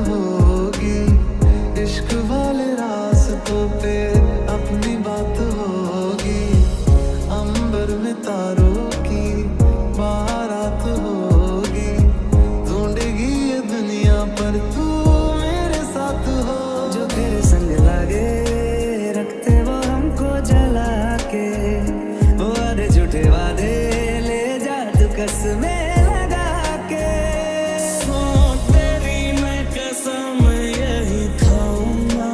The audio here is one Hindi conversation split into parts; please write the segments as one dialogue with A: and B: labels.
A: होगी, इश्क वाले रास्तों पे अपनी बात होगी, अंबर में तारों की बारात होगी, ढूंढेगी ये दुनिया पर तू मेरे साथ हो।
B: जो तेरे संग लागे रखते वो हमको जला के, वो आधे झूठे वादे ले जा तू कसमें लगा के। सो तेरी मैं कसम यही खाऊंगा,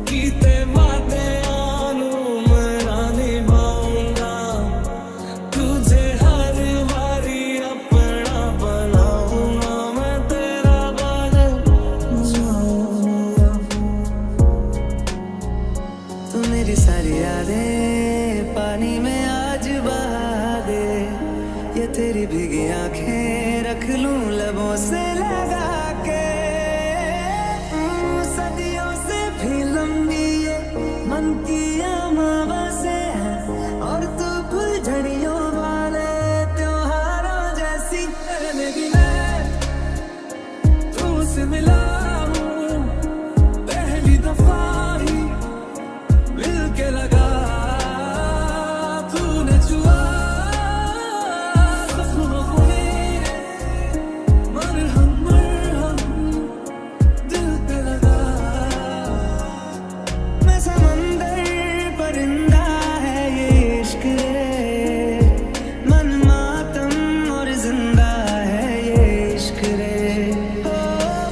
B: कीते वादे आनू मेरा निभाऊंगा, तुझे हर बारी अपना बनाऊंगा, मैं तेरा बदल जाऊंगा। तू मेरी सारी यादें पानी में आज बहा दे, ये तेरी भीगी आंखें रख लूं लबों से लगा के। सदियों से भी लंबी ये मन की अमावस्या है, और तू फुलझड़ियों वाले त्योहारों जैसी। पहले भी मैं तुमसे मिला हूँ, पहली दफा ही मिल के लगा, तूने छुआ ख्वाबों में, मरहम मरहम दिल पे लगा। मैं समंदर परिंदा है ये इश्क रे, मन मातम और जिंदा है ये इश्क रे। ओ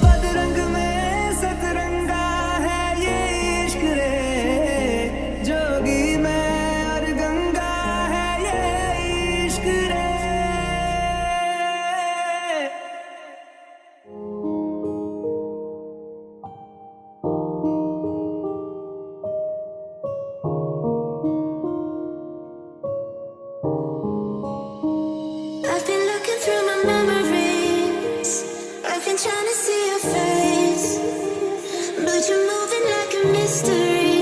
B: बदरंग में सतरंगा है ये इश्क रे, जोगी में और गंगा है ये इश्क रे।
C: I've been looking through my memories, I've been trying to see your face, but you're moving like a mystery,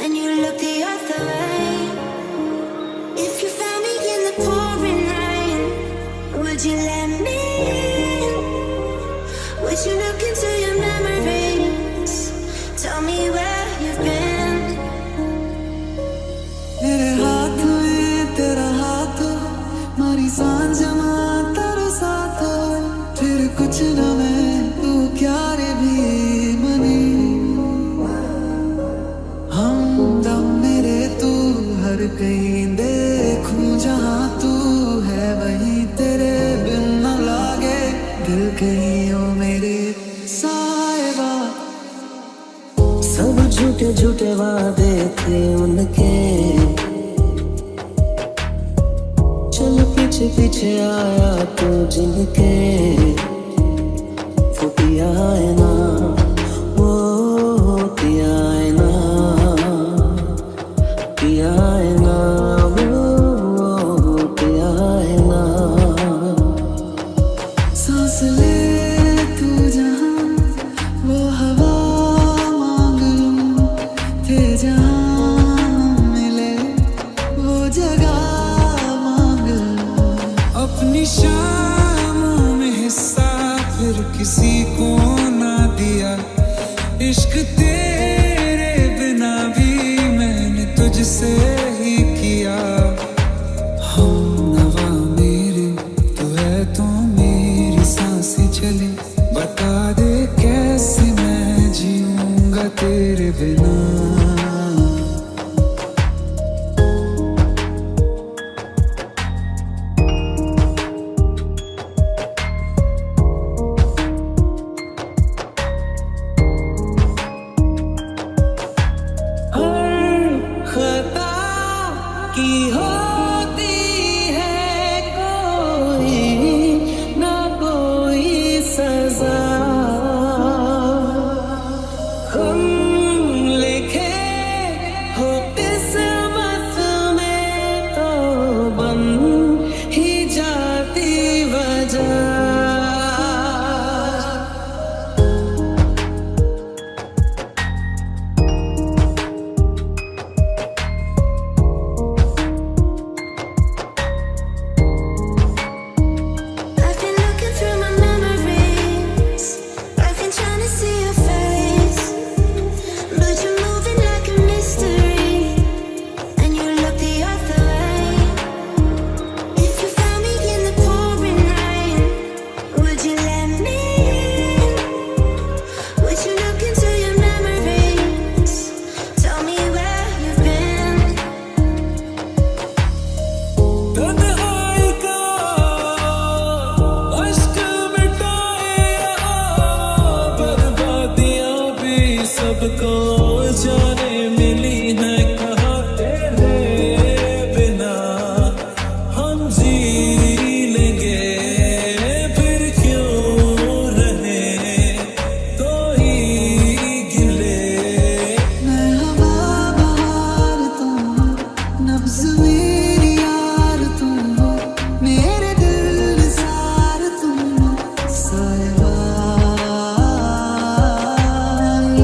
C: and you look the other way. If you found me in the pouring rain, would you let me in? Would you look into your memories, tell me where you've been?
A: मेरे हाथ में तेरा हाथ हो, मारी सांझ में तेरा साथ हो, फिर कुछ न मैं तू क्या रे भी मनी। हम दम मेरे तू हर कहीं देखूं, जहाँ तू है वहीं तेरे बिन न लागे दिल कहीं हो मेरे साहिबा।
B: सब झूठे झूठे वादे थे उनके, चल पीछे पीछे आया तू जिनके। फुटिया है ना वो पिया है ना, पिया है ना वो पिया है ना।
A: सांस ले तू जहाँ वो हवा मांग लूं, थे जहाँ मिले वो जगह मांग लूं। अपनी शामों में हिस्सा फिर किसी को ना दिया, इश्क तेरे बिना भी मैंने तुझसे ही किया। हम नवा मेरे तू है तो मेरी सांसें चले, बता दे कैसे मैं जीऊंगा तेरे बिना।
B: खता
D: को जाने मिली है कहाँ तेरे बिना हम जी लेंगे फिर क्यों रहे कोई गिले।
A: मैं हवा बहार तुम नब्ज़ मेरी यार तुम मेरे दिल निसार तुम साहिबा।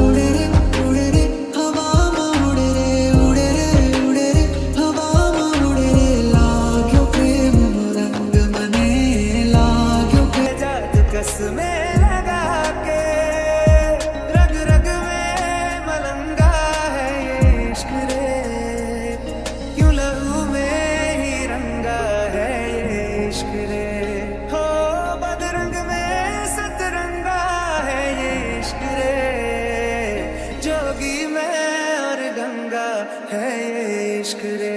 A: उड़े रे हवा में उड़े रे हवा में उड़े रे लाग्यो प्रेम रंग मने लाग्यो प्रेम।
B: जादू कसमें लगा के रग रग में मलंगा है ये इश्क रे, क्यों लहू में ही रंगा है ये इश्क रे। हो बदरंग में सतरंगा है ये इश्क रे, जोगी में और गंगा है ये इश्क रे।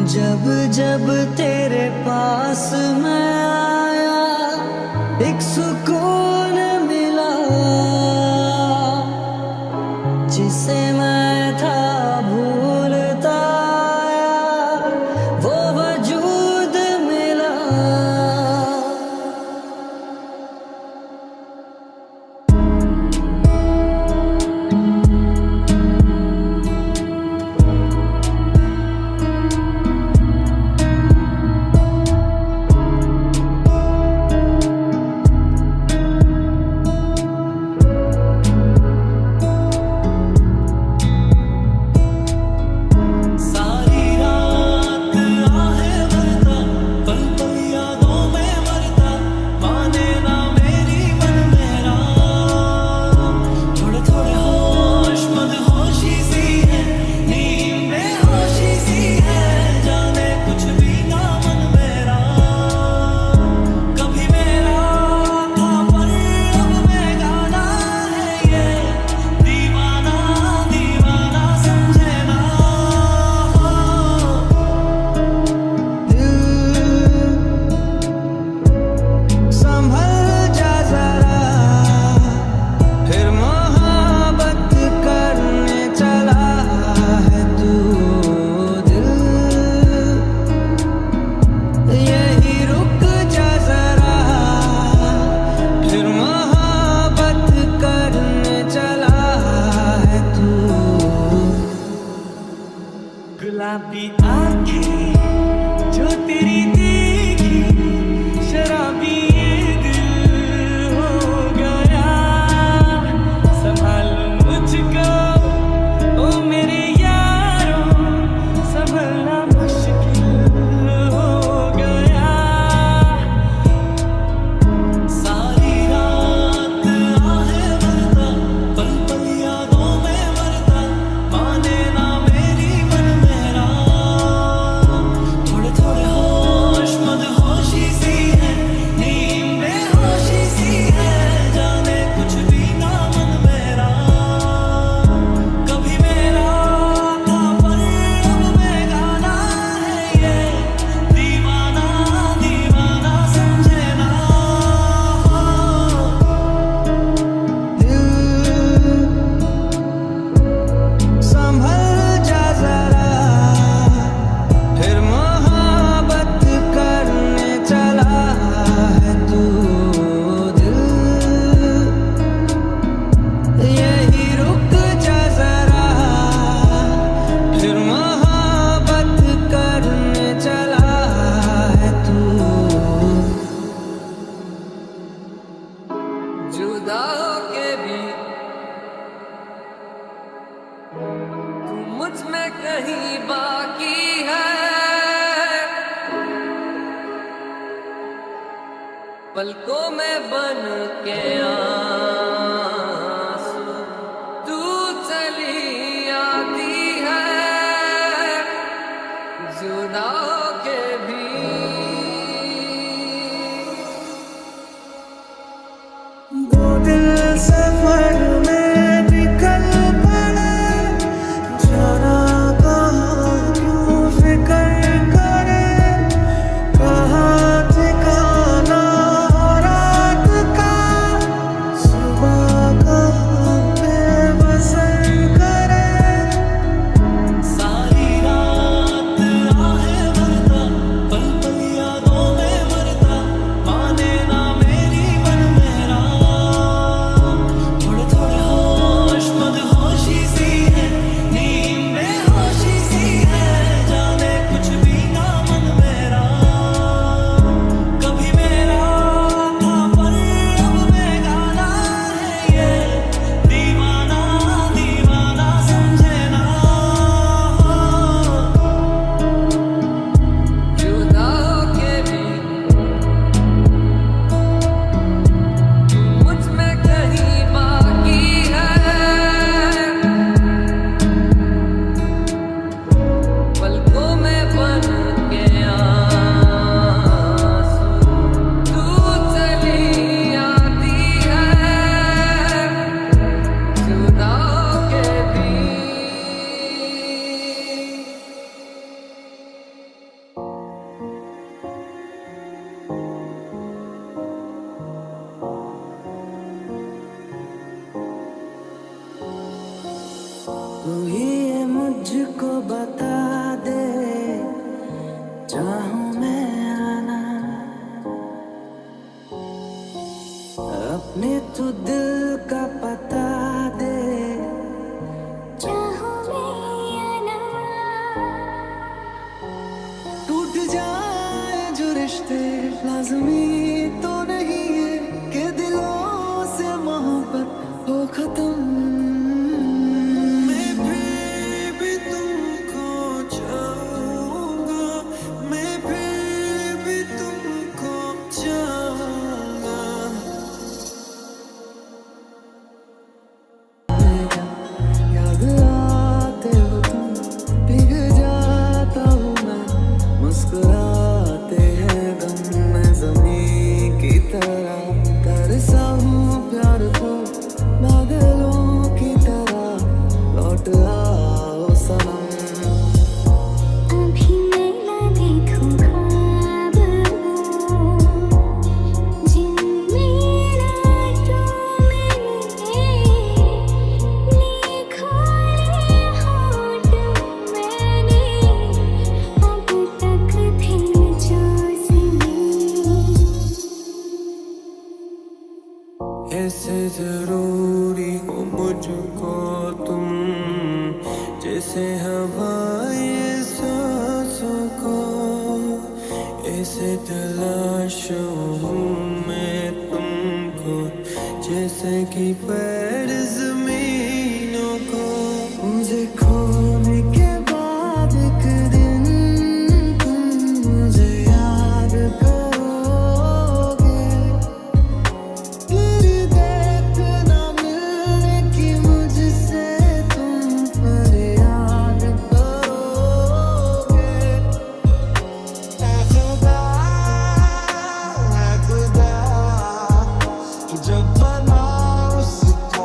A: जब जब तेरे पास मैं आया एक सुकून मिला, जिसे मैं था भूलता आया वो वजूद मिला।
D: सारी रात आहें भरता पल पल यादों में मरता माने ना मेरी मन मेरा। थोड़े थोड़े होश मदहोशी सी है नींद बेहोशी सी है जाने कुछ भी ना मन मेरा। कभी मेरा था पर अब बेगाना है ये दीवाना दीवाना समझे ना।
B: संभल जा जरा फिर मोहब्बत करने चला है तू दिल, यही रुक जा जरा फिर मोहब्बत करने चला है तू। गुलाबी आंखें जो तेरी देखी शराबी ये दिल हो गया, संभालो मुझको ओ मेरे यारों संभलना मुश्किल हो गया।
D: सारी रात आहें भरता पल पल यादों में मरता माने ना मेरी मन मेरा। थोड़े थोड़े होश मदहोशी सी है नींद बेहोशी सी है जाने कुछ भी ना मन मेरा। कभी मेरा था पर अब बेगाना है ये दीवाना दीवाना समझे ना।
B: संभल जा जरा फिर मोहब्बत करने चला है तू दिल, यही रुक जा जरा फिर मोहब्बत करने चला है तू। जुदा होके भी तू मुझ में कहीं बाकी है, पलकों में बन के आंसू तू चली आती है। जुदा बता दे, चाहूं मैं आना अपने तू दिल का पता दे,
C: चाहूं मैं आना।
A: टूट जाए जो रिश्ते लाज़मी तो नहीं है कि दिलों से मोहब्बत हो खत्म। मैं फिर भी तुमको चाहूंगा, मैं फिर भी तुमको चाहूंगा। याद आते हो तुम, भीग जाता हूँ मैं, मुस्कुराते हैं गम में ज़मीं की तरह, तरसा हूँ प्यार को बादलों की तरह, लौट आओ सनम।
C: अभी मैं ना देखूं ख्वाब जिनमें रातों में खोले होठ मैंने अब तक थे जो सुने।
B: ऐसे जरूरी हो मुझको तुम, जैसे हवाएं सांसों को, ऐसे तलाशूं हूँ मैं तुमको, जैसे कि पैर जमीनों को। मुझे खोने के बाद एक दिन तुम मुझे याद करोगे, तेरी देख ना मिलने की मुझसे तुम फरियाद करोगे। ऐ खुदा जब बना उसको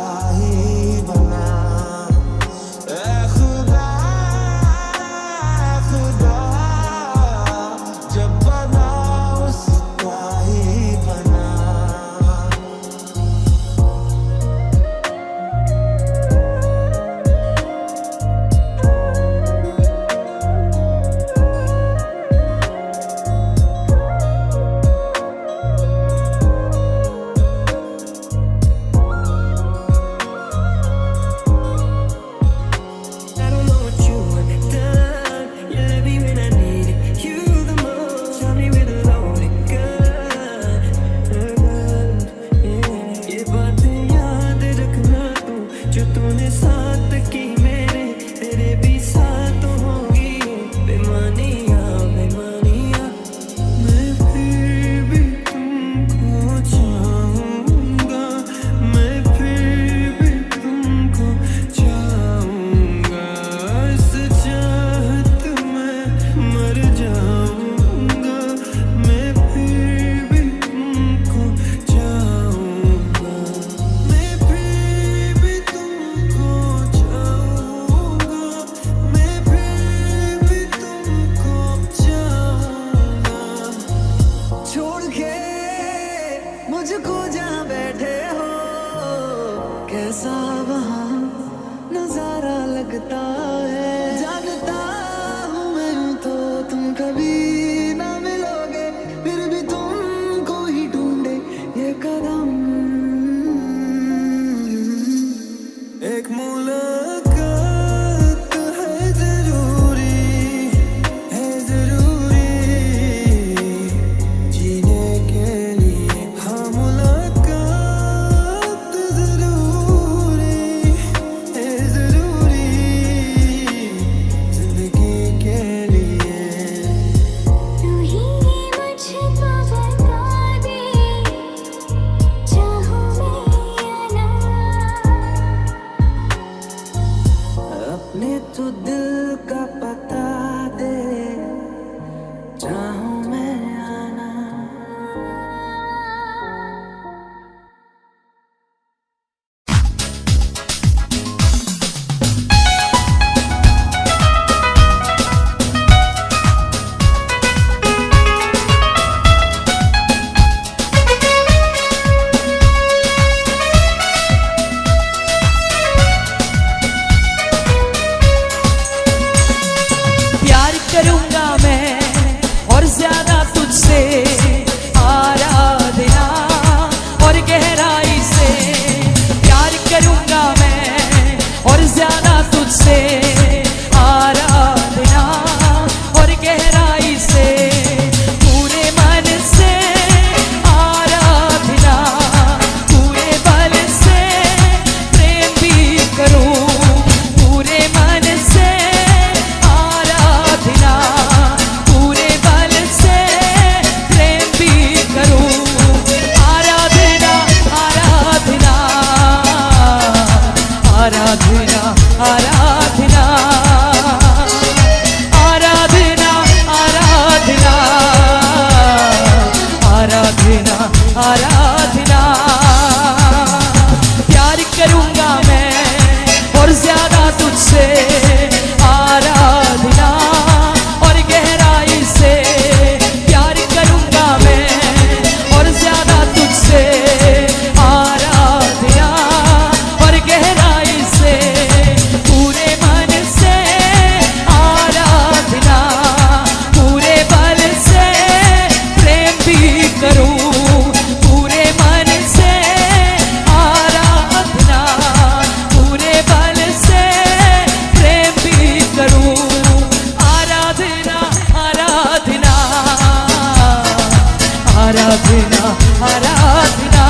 E: आराधना आराधना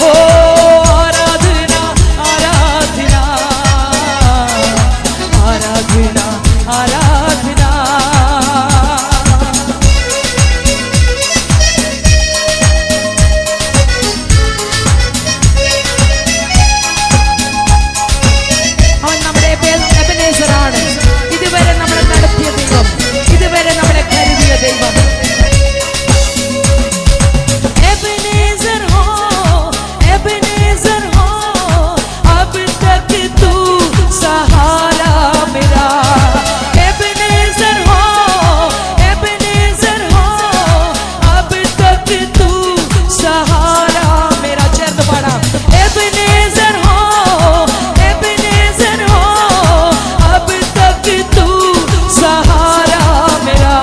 E: ओ आराधना आराधना आराधना आराधना അവൻ നമ്മുടെ എബനേസറാണ്. ഇതുവരെ നമ്മളെ നടത്തിയ ദൈവം, ഇതുവരെ നമ്മളെ കരുതിയ ദൈവം. एबेनेज़र हो अब तक तू सहारा मेरा। एबेनेज़र हो अब तक तू सहारा मेरा। चेर दोबारा एबेनेज़र हो अब तक तू सहारा मेरा।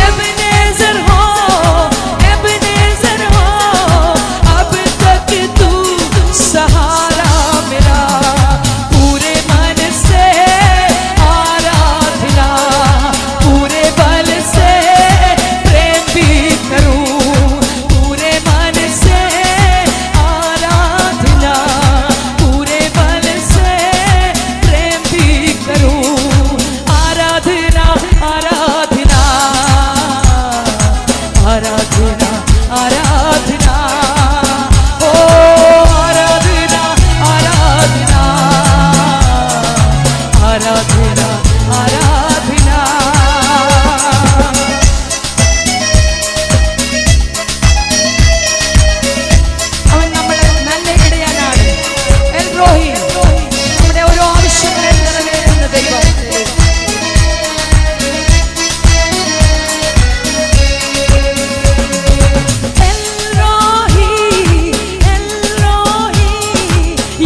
E: एबेनेज़र हो अब तक तू सहारा मेरा। पूरे मन से आराधना, पूरे बल से प्रेम भी करूं। पूरे मन से आराधना, पूरे बल से प्रेम भी करूं। आराधना आराधना आराधना आराधना ओ आराधना आराधना आराधना आराधना। അവൻ നമ്മളെ നല്ല ഇടയനാണ്. എൽ റോഹി, നമ്മുടെ ഓരോ ആവശ്യങ്ങളെ നിറവേറ്റുന്ന ദൈവം.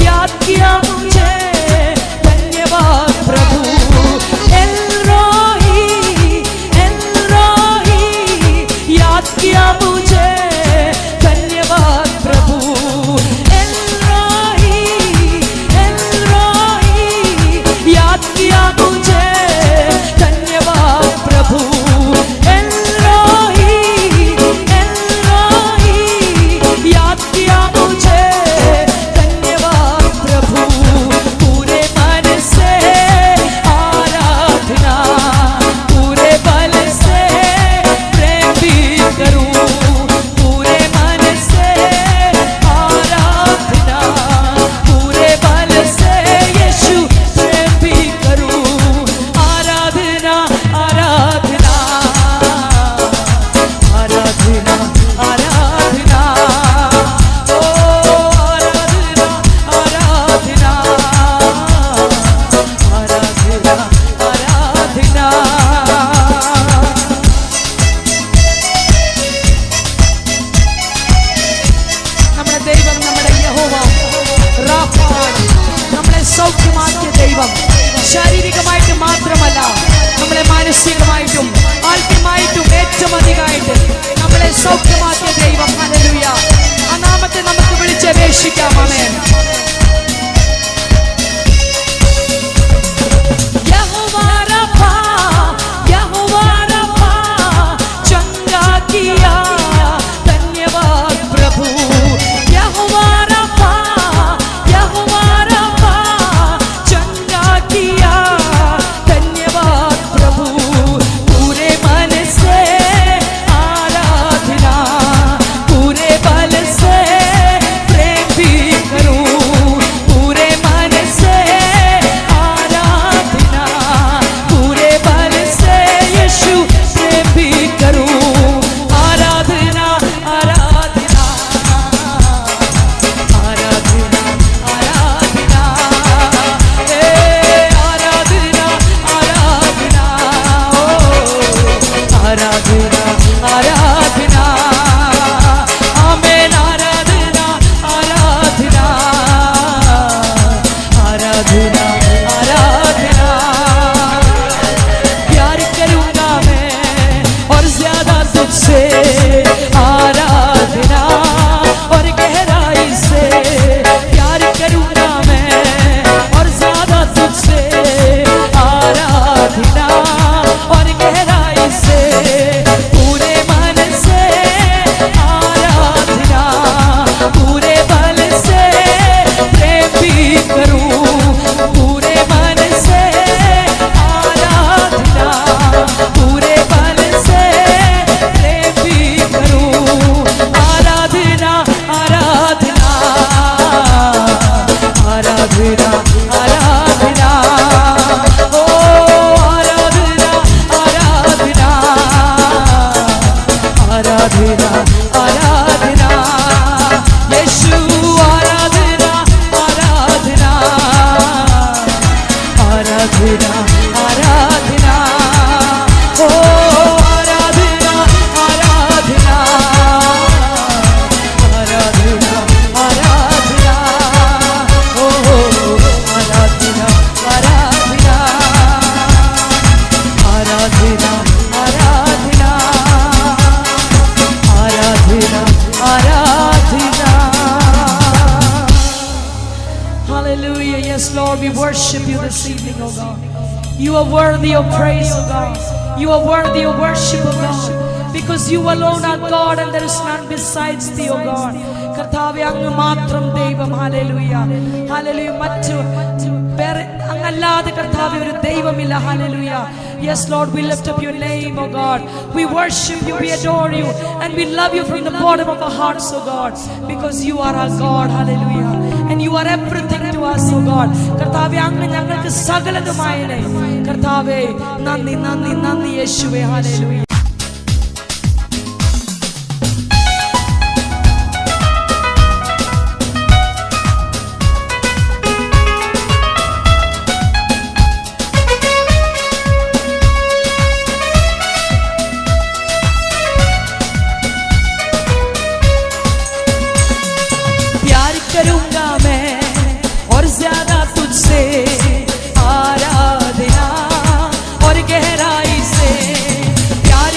E: याद किया मुझे धन्यवाद प्रभु। एल रोही याद किया मुझे धन्यवाद प्रभु। एल रोही याद किया मुझे धन्यवाद प्रभु। एल रोही याद किया मुझे धन्यवाद प्रभु। पूरे मन से आराधना, पूरे बल से प्रेम भी करूं। पूरे मन से आराधना, पूरे बल से यीशु प्रेम भी करूं। आराधना आराधना आराधना आराधना ओ आराधना आराधना आराधना आराधना। നമ്മുടെ ദൈവം, നമ്മുടെ യഹോവ റാഫാണ്. നമ്മളെ സൗഖ്യമാക്കിയ ദൈവം. ശാരീരികമായിട്ട് മാത്രമല്ല, നമ്മളെ മാനസികമായിട്ടും ആത്മീയമായിട്ടും ഏറ്റവും അധികമായിട്ട് നമ്മളെ സൗഖ്യമാക്കിയ ദൈവം. ഹല്ലേലൂയ. ആ നാമത്തെ നമുക്ക് വിളിച്ചപേക്ഷിക്കാം. ആമേൻ. യഹോവ റാഫാ, चंगा किया धन्यवाद प्रभु। यहोवा रफ़ा चंगा किया धन्यवाद प्रभु। पूरे मन से आराधना, पूरे बल से प्रेम भी करूं। पूरे मन से आराधना, पूरे बल से यीशु प्रेम भी करूं। आराधना आराधना आराधना आराधना ए आराधना आराधना ओ आराधना आराधना। आमेन। आराधना आराधना आराधना आराधना। प्यार करूंगा मैं और ज्यादा तुझसे। आराधना और गहराई से प्यार करूंगा मैं और ज्यादा तुझसे। आराधना और गहराई से पूरे मन से evening, oh God. You are worthy of praise, oh God. You are worthy of worship, oh God. Because you alone are God and there is none besides thee, oh God. കർത്താവേ, അങ്ങ് മാത്രം ദൈവം. Hallelujah, hallelujah. മറ്റു അങ്ങല്ലാതെ കർത്താവേ ഒരു ദൈവമില്ല. Hallelujah. Yes, Lord, we lift up your name, oh God. We worship you, we adore you, and we love you from the bottom of our hearts, oh God, because you are our God. Hallelujah. And you are everything to us, oh God. കർത്താവേ, അങ്ങ് ഞങ്ങൾക്ക് സകലതുമായേ. കർത്താവേ, നന്ദി നന്ദി നന്ദി യേശുവേ. ഹല്ലേലൂയ. करूंगा मैं और ज्यादा तुझसे आराधना और गहराई से प्यार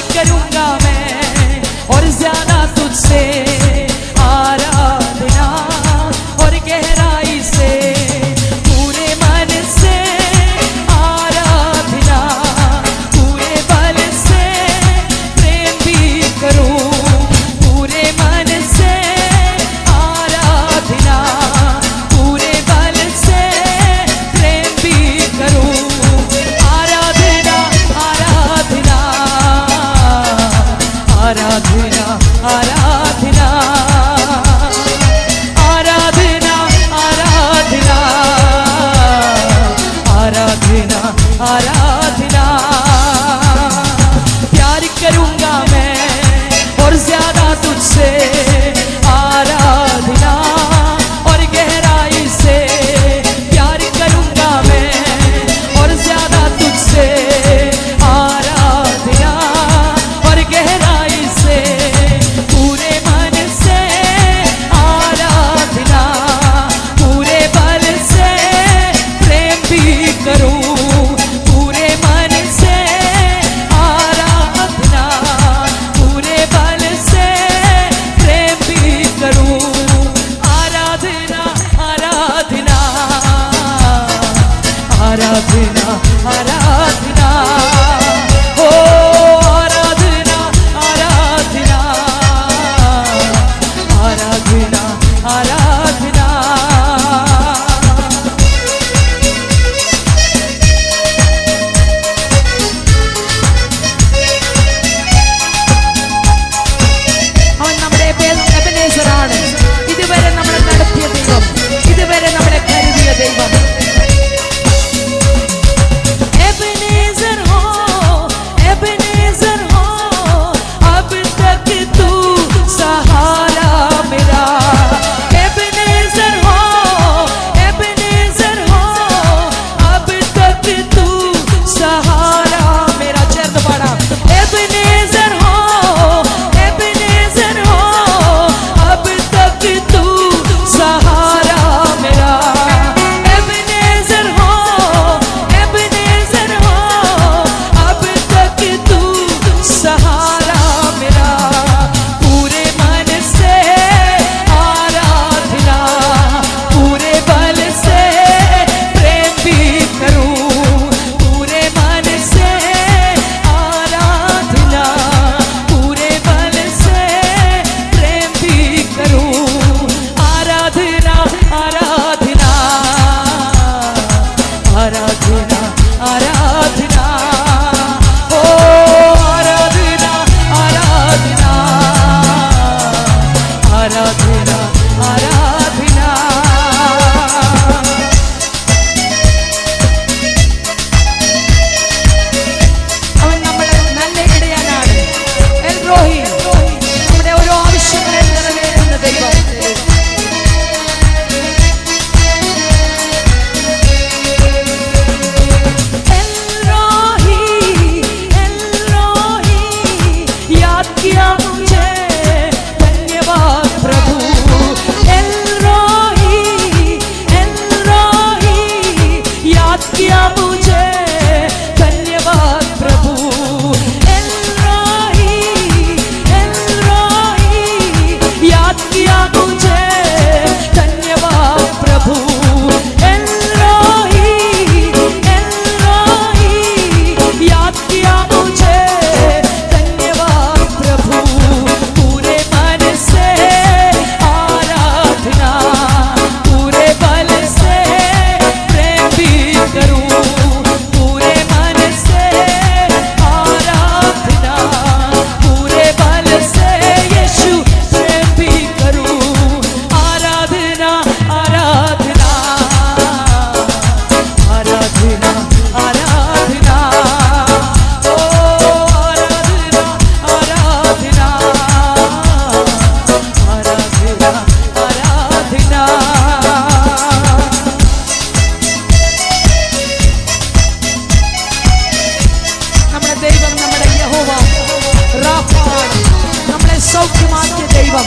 E: സൗഖ്യമാക്കിയ ദൈവം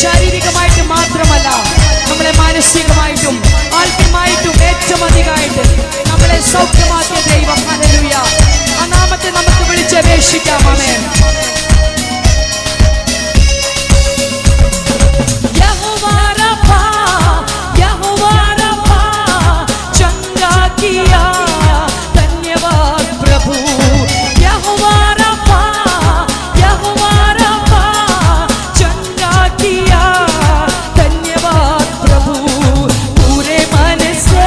E: ശാരീരികമായിട്ട് മാത്രമല്ല, നമ്മളെ മാനസികമായിട്ടും ആത്മീയമായിട്ടും ഏറ്റവും അധികമായിട്ട് നമ്മളെ സൗഖ്യമാക്കിയ ദൈവം. ഹല്ലേലൂയ. ആ നാമത്തെ നമുക്ക് വിളിച്ചപേക്ഷിക്കാം. ആമേൻ. യഹോവാ റഫാ, യഹോവാ റഫാ, ചംഗാ കിയാ, ധന്യവാദ് പ്രഭു. യഹോവാ റഫാ, യഹോവാ റഫാ, ചംഗാ കിയാ, ധന്യവാദ് പ്രഭു. पूरे मन से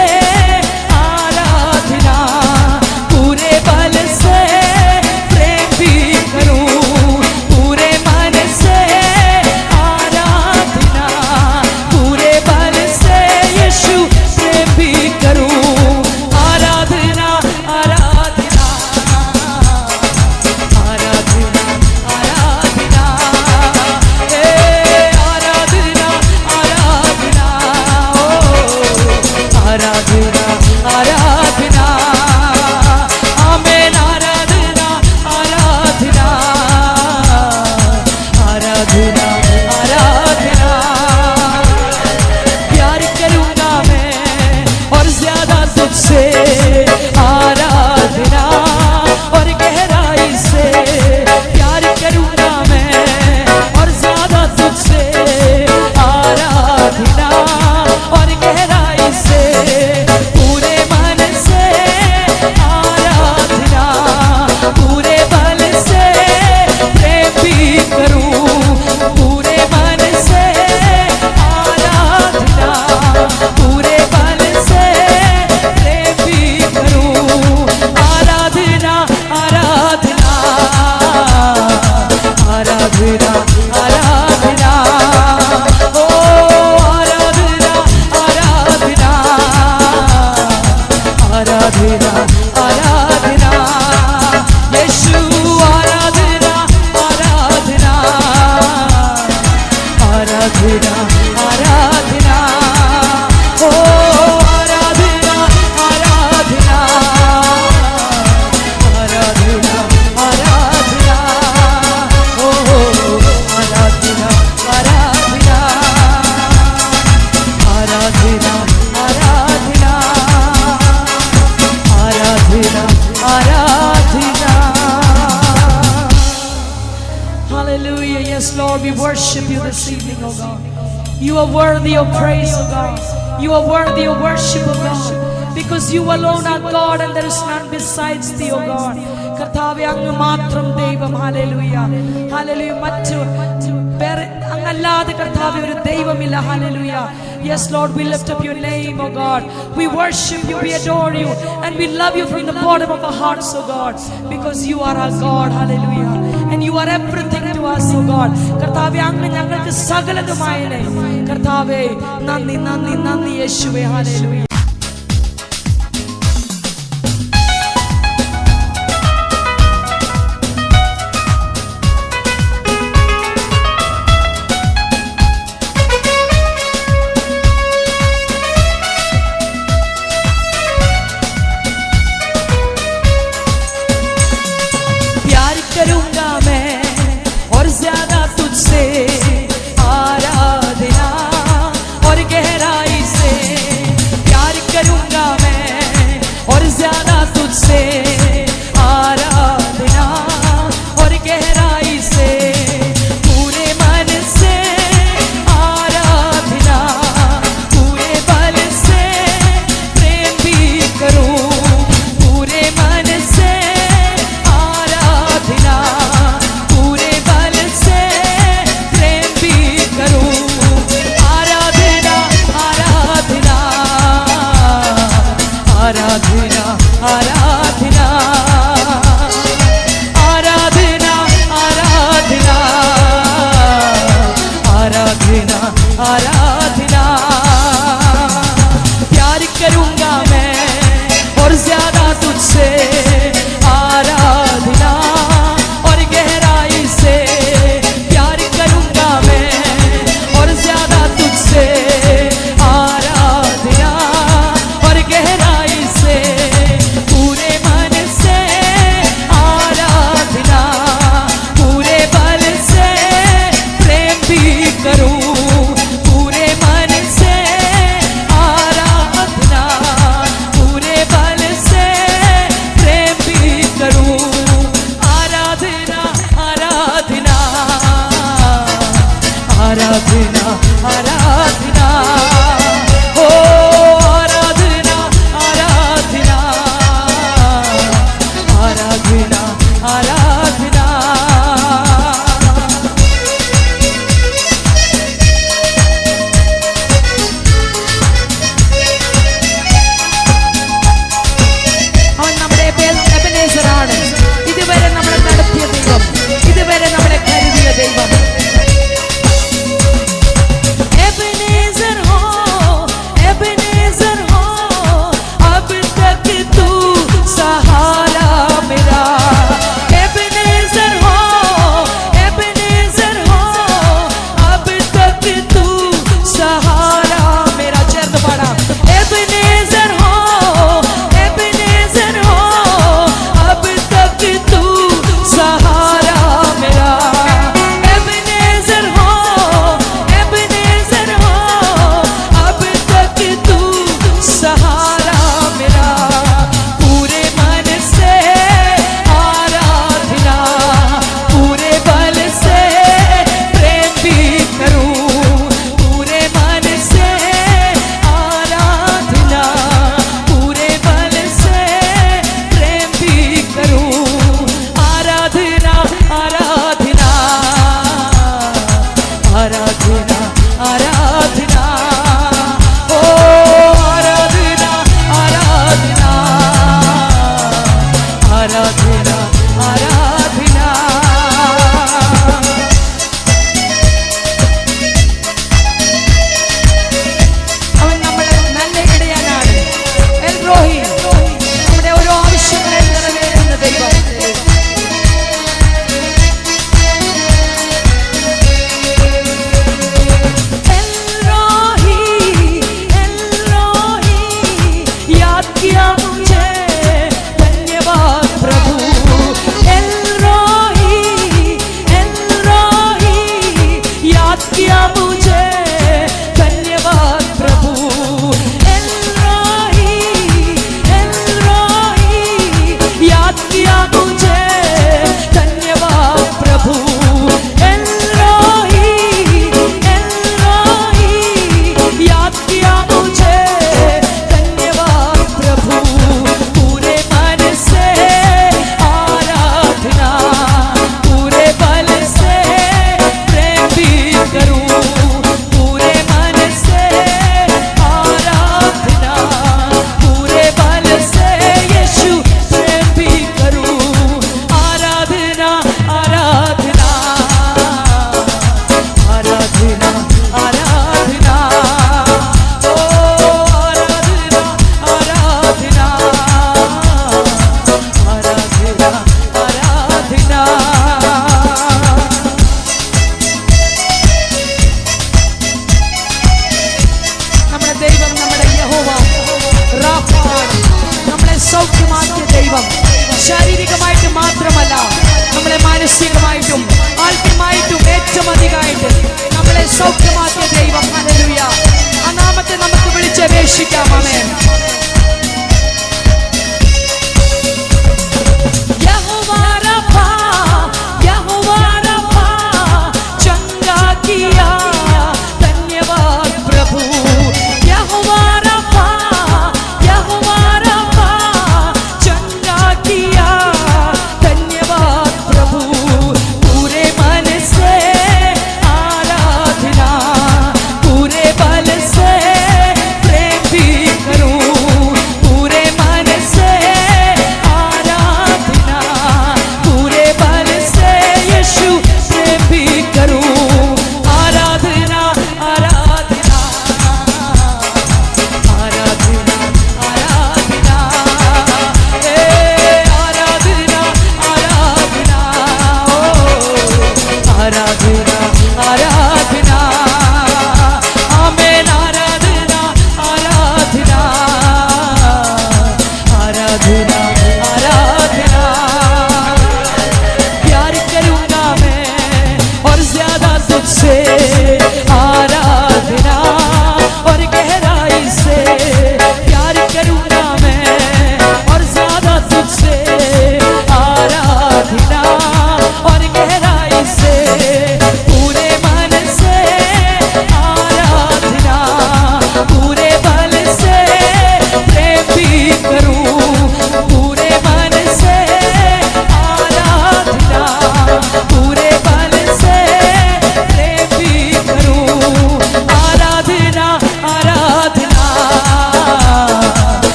E: आराधना, पूरे बल से प्रेम भी करूं, पूरे मन से आराधना, पूरे बल से यीशु प्रेम भी करूं. आराधना आराधना आराधना आराधना, ए आराधना आराधना, ओ आराधना आराधना, आमेन. आराधना आराधना आराधना आराधना. प्यार करूंगा मैं और ज्यादा तुझसे, आराधना और गहराई से. प्यार करूंगा मैं और ज्यादा तुझसे, आराधना और गहराई से. पूरे मन से आराधना, पूरे बल से प्रेम भी करूं, पूरे मन से आराधना, पूरे बल से प्रेम भी करूं. आराधना आराधना आराधना आराधना, ओ आराधना आराधना आराधना आराधना, यीशु आराधना आराधना आराधना आराधना, ओ आराधना आराधना आराधना आराधना, ओ आराधना आराधना आराधना आराधना आराधना आराधना. Hallelujah. Yes, Lord, we worship you this evening, oh God. You are worthy of praise, oh God. You are worthy of worship, oh God. Because you alone are God and there is none besides thee, oh God. കർത്താവേ, അങ്ങ് മാത്രം ദൈവം. Hallelujah hallelujah. മറ്റു വേറെ അങ്ങല്ലാതെ കർത്താവേ ഒരു ദൈവമില്ല. Hallelujah. Yes, Lord, we lift up your name, oh God. We worship you, we adore you, and we love you from the bottom of our hearts, oh God, because you are our God. Hallelujah. And you are everything to us, oh God. കർത്താവേ, അങ്ങ് ഞങ്ങൾക്ക് സകലതുമായനെ. കർത്താവേ, നന്ദി നന്ദി നന്ദി യേശുവേ. ഹല്ലേലൂയ. प्यार करूंगा मैं और ज्यादा तुझसे, आराधना और गहराई से. प्यार ആരാധന. അവൻ നമ്മുടെ എബനേസറാണ്. ഇതുവരെ നമ്മളെ നടത്തിയ ദൈവം, ഇതുവരെ നമ്മളെ കരുതിയ ദൈവം. एबेनेज़र हो, एबेनेज़र हो, अब तक तू सहारा मेरा. एबेनेज़र हो, एबेनेज़र हो, अब तक तू सहारा मेरा. चर्द पड़ा. एबेनेज़र हो, एबेनेज़र हो, अब तक तू सहारा मेरा. एबेनेज़र हो, एबेनेज़र हो, अब तक तू सहारा मेरा. पूरे मन से आराधना, पूरे बल से प्रेम भी करूं. पूरे मन से आराधना, पूरे बल से प्रेम भी करूं. आराधना आराधना आराधना आराधना. ओ आराधना आराधना आराधना आराधना. അവൻ നമ്മളെ നല്ല ഇടയനാണ്. എൽറോഹി, നമ്മുടെ ഓരോ ആവശ്യങ്ങളെ നിറവേറ്റുന്ന ദൈവം. एलरोही, एलरोही, याद किया मुझे, धन्यवाद प्रभु.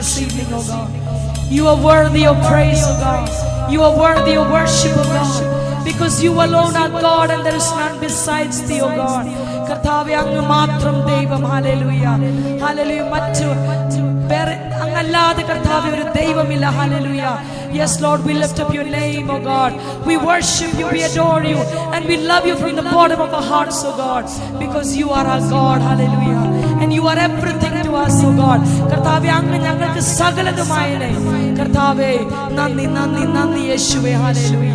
E: this evening, oh God. You are worthy of praise, oh God. You are worthy of worship, oh God. Because you alone are God and there is none besides thee, oh God. കർത്താവേ അങ്ങ് മാത്രം ദൈവം. Hallelujah hallelujah. മറ്റു വേറെ അങ്ങല്ലാതെ കർത്താവേ ഒരു ദൈവമില്ല. Hallelujah. Yes Lord, we lift up your name, oh God. We worship you, we adore you, and we love you from the bottom of our hearts, oh God, because you are our God. Hallelujah. And you are everything to us, oh God. കർത്താവേ അങ്ങ് ഞങ്ങൾക്ക് സകലതുമായനെ. കർത്താവേ നന്ദി നന്ദി നന്ദി യേശുവേ. ഹല്ലേലൂയ.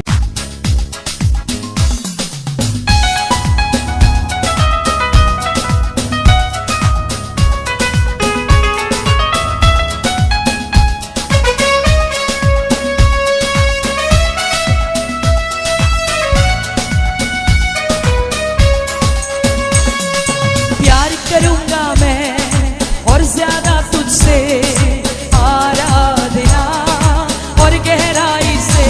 E: करूंगा मैं और ज्यादा तुझसे आराधना और गहराई से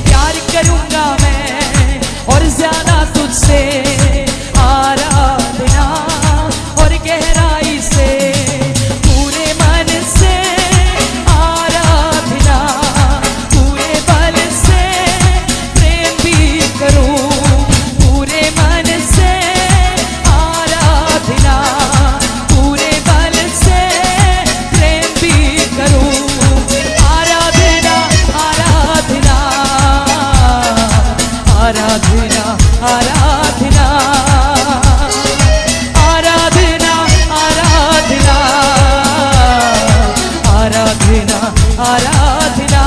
E: प्यार करूंगा मैं और ज्यादा तुझसे आराधना और गहराई से पूरे मन से आराधना पूरे बल से प्रेम भी करूं पूरे मन से पूरे बल से प्रेम भी करूं आराधना आराधना आराधना आराधना आराधना आराधना आराधना आराधना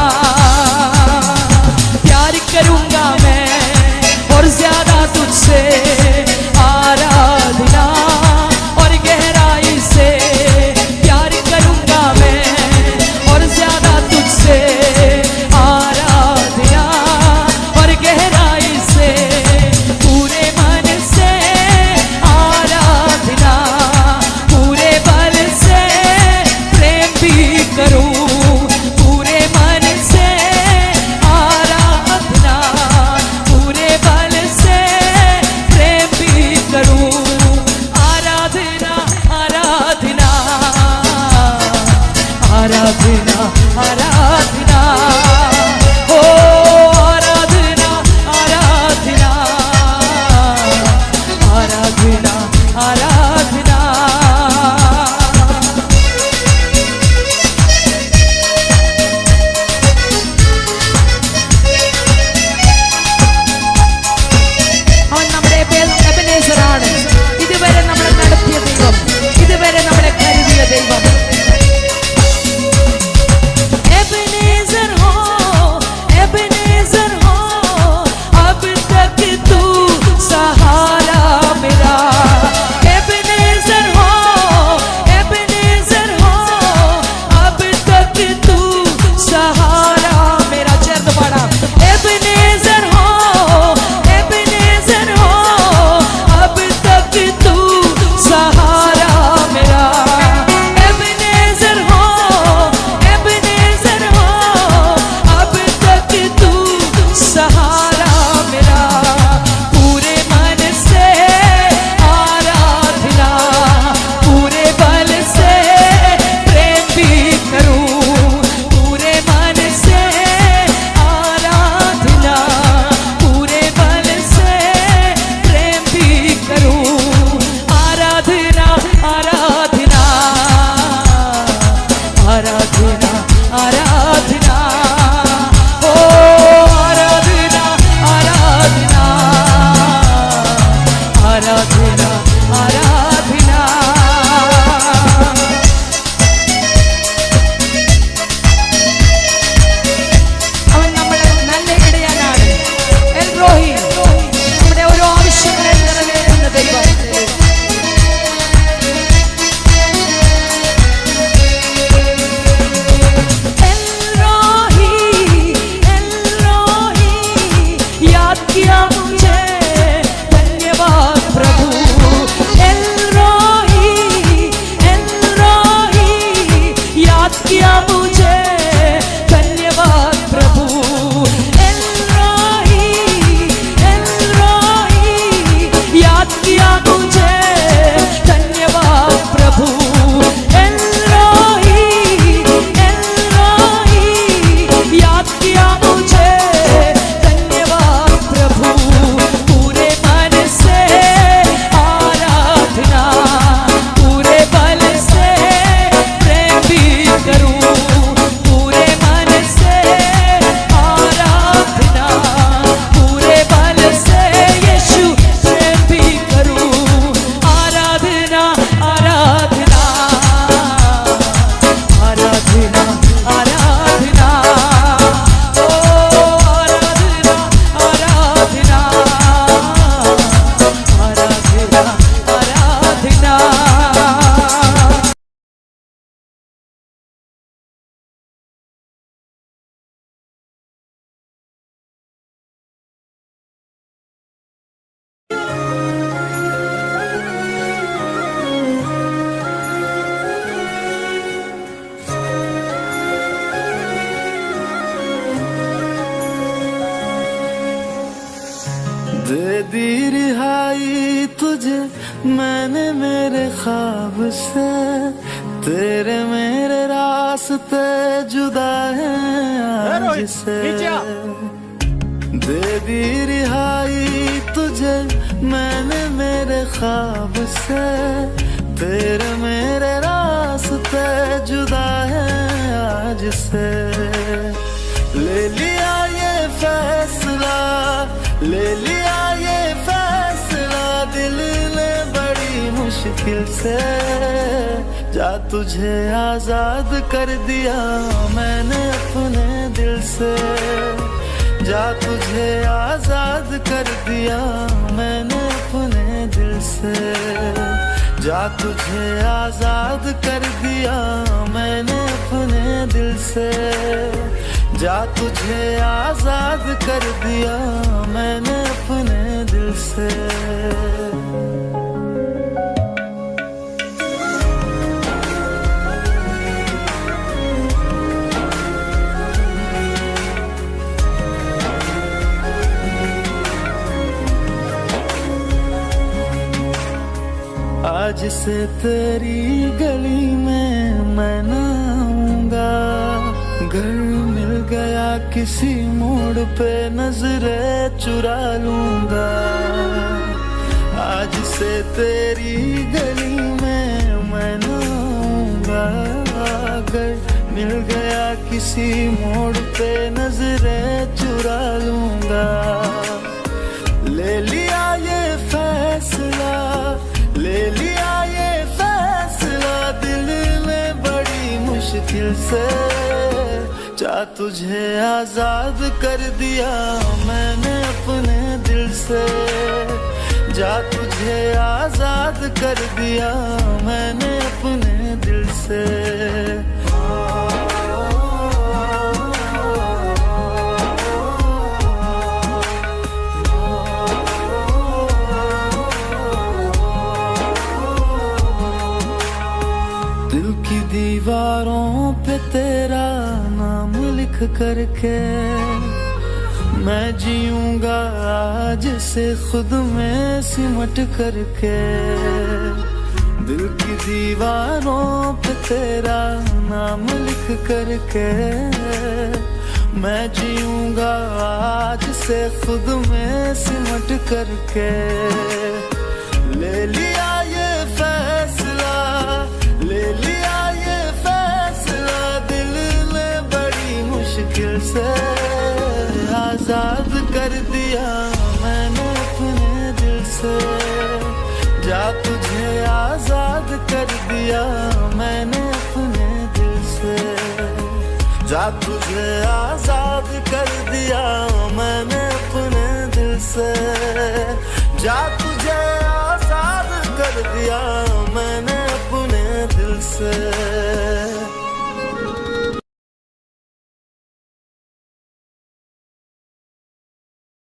E: प्यार करूंगा मैं और ज्यादा तुझसे आराधना और गहराई से प्यार करूंगा मैं और ज्यादा तुझसे आराधना और गहराई से पूरे मन से आराधना पूरे बल से प्रेम भी करूं पूरे मन से आराधना
A: दी रिहाई तुझे मैंने मेरे ख्वाब से, तेरे मेरे रास्ते जुदा हैं आज से। दे दी रिहाई तुझे मैंने मेरे ख्वाब से, तेरे मेरे रास्ते जुदा हैं आज से। ले लिया ये फैसला, ले लिया ये फैसला दिल ने बड़ी मुश्किल से। जा तुझे आजाद कर दिया मैंने अपने दिल से, जा तुझे आजाद कर दिया मैंने अपने दिल से, जा तुझे आजाद कर दिया मैंने अपने दिल से, जा तुझे आजाद कर दिया मैंने अपने दिल से। आज से तेरी गली में मैं ना आऊंगा, घर मिल गया किसी मोड़ पे नजरें चुरा लूंगा। आज से तेरी गली में मैं ना आऊंगा, घर मिल गया किसी मोड़ पे नजरें चुरा लूंगा। ले लिया ये फैसला, ले लिया ये फैसला दिल ने बड़ी मुश्किल से। जा तुझे आजाद कर दिया मैंने अपने दिल से, जा तुझे आजाद कर दिया मैंने अपने दिल से। दिल की दीवारों पे तेरा नाम लिख करके मैं जीऊंगा आज से खुद में सिमट करके। दिल की दीवारों पे तेरा नाम लिख करके मैं जीऊंगा आज से खुद में सिमट करके। ले लिया ये फैसला, ले लिया ये फैसला दिल ने बड़ी मुश्किल से। आजाद कर दिया मैंने अपने दिल से, जा तुझे आजाद कर दिया मैंने अपने दिल से, जा तुझे आजाद कर दिया मैंने अपने दिल से, जा तुझे आजाद कर दिया मैंने अपने दिल से।